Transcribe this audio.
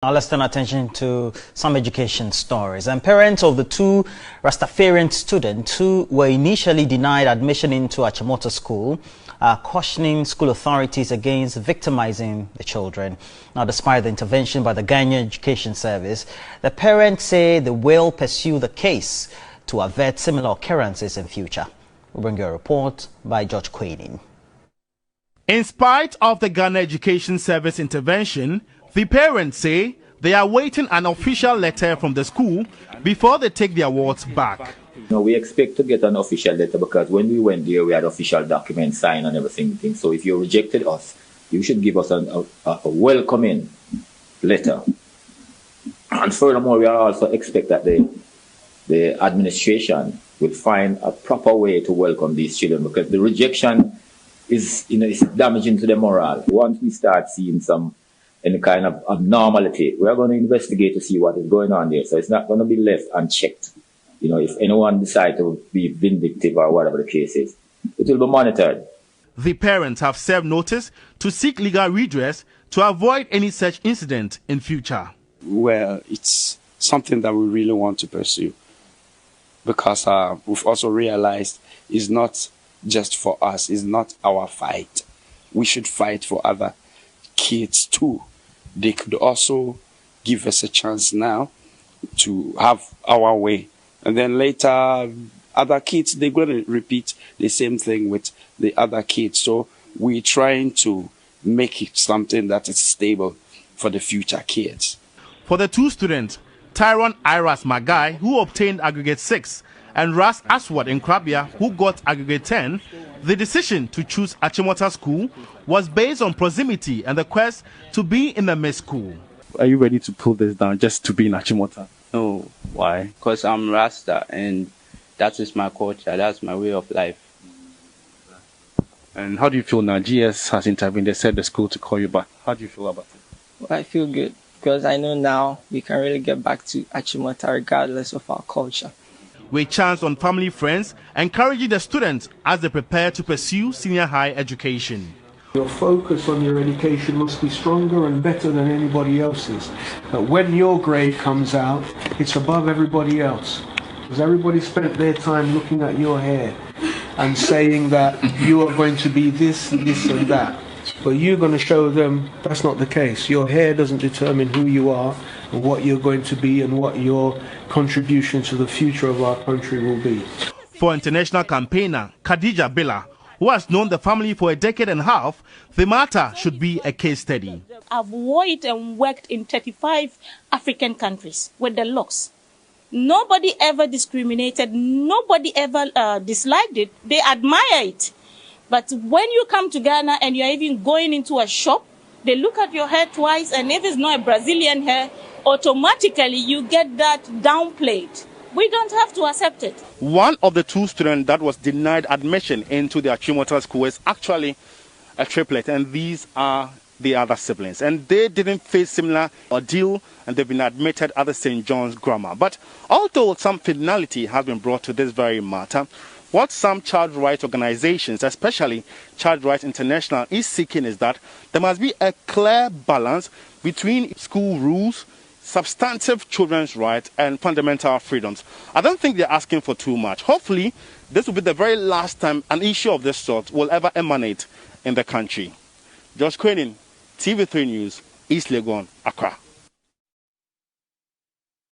Now let's turn attention to some education stories. And parents of the two Rastafarian students who were initially denied admission into Achimota school are cautioning school authorities against victimizing the children. Now, despite the intervention by the Ghanaian Education Service, the parents say they will pursue the case to avert similar occurrences in future. We'll bring you a report by George Quainin. In spite of the Ghana Education Service intervention, the parents say they are waiting an official letter from the school before they take their awards back. No, we expect to get an official letter because when we went there, we had official documents signed and everything. So if you rejected us, you should give us a welcoming letter. And furthermore, we also expect that the administration will find a proper way to welcome these children, because the rejection is damaging to the morale. Once we start seeing any kind of abnormality, we are going to investigate to see what is going on there. So it's not going to be left unchecked. If anyone decides to be vindictive or whatever the case is, it will be monitored. The parents have served notice to seek legal redress to avoid any such incident in future. Well, it's something that we really want to pursue, because we've also realized it's not just for us, it's not our fight. We should fight for other kids too. They could also give us a chance now to have our way, and then later other kids, they're going to repeat the same thing with the other kids. So we're trying to make it something that is stable for the future kids. For the two students, Tyrone Iras Magai, who obtained aggregate 6, and Ras Aswad in Krabia, who got aggregate 10, the decision to choose Achimota School was based on proximity and the quest to be in the mixed school. Are you ready to pull this down just to be in Achimota? No. Why? Because I'm Rasta and that is my culture, that's my way of life. And how do you feel now? GS has intervened, they said the school to call you back. How do you feel about it? Well, I feel good because I know now we can really get back to Achimota regardless of our culture. We chanced on family friends, encouraging the students as they prepare to pursue senior high education. Your focus on your education must be stronger and better than anybody else's. But when your grade comes out, it's above everybody else. Because everybody spent their time looking at your hair and saying that you are going to be this, this and that. But you're going to show them that's not the case. Your hair doesn't determine who you are and what you're going to be and what your contribution to the future of our country will be. For international campaigner Khadija Billa, who has known the family for a decade and a half, the matter should be a case study. I've worked and worked in 35 African countries with the locks. Nobody ever discriminated, nobody ever disliked it. They admire it. But when you come to Ghana and you're even going into a shop, they look at your hair twice, and if it's not a Brazilian hair, automatically you get that downplayed. We don't have to accept it. One of the two students that was denied admission into the Achimota school is actually a triplet, and these are the other siblings. And they didn't face similar ordeal, and they've been admitted at the St. John's Grammar. But although some finality has been brought to this very matter, what some child rights organizations, especially Child Rights International, is seeking is that there must be a clear balance between school rules, substantive children's rights, and fundamental freedoms. I don't think they're asking for too much. Hopefully, this will be the very last time an issue of this sort will ever emanate in the country. Josh Quainin, TV3 News, East Legon, Accra.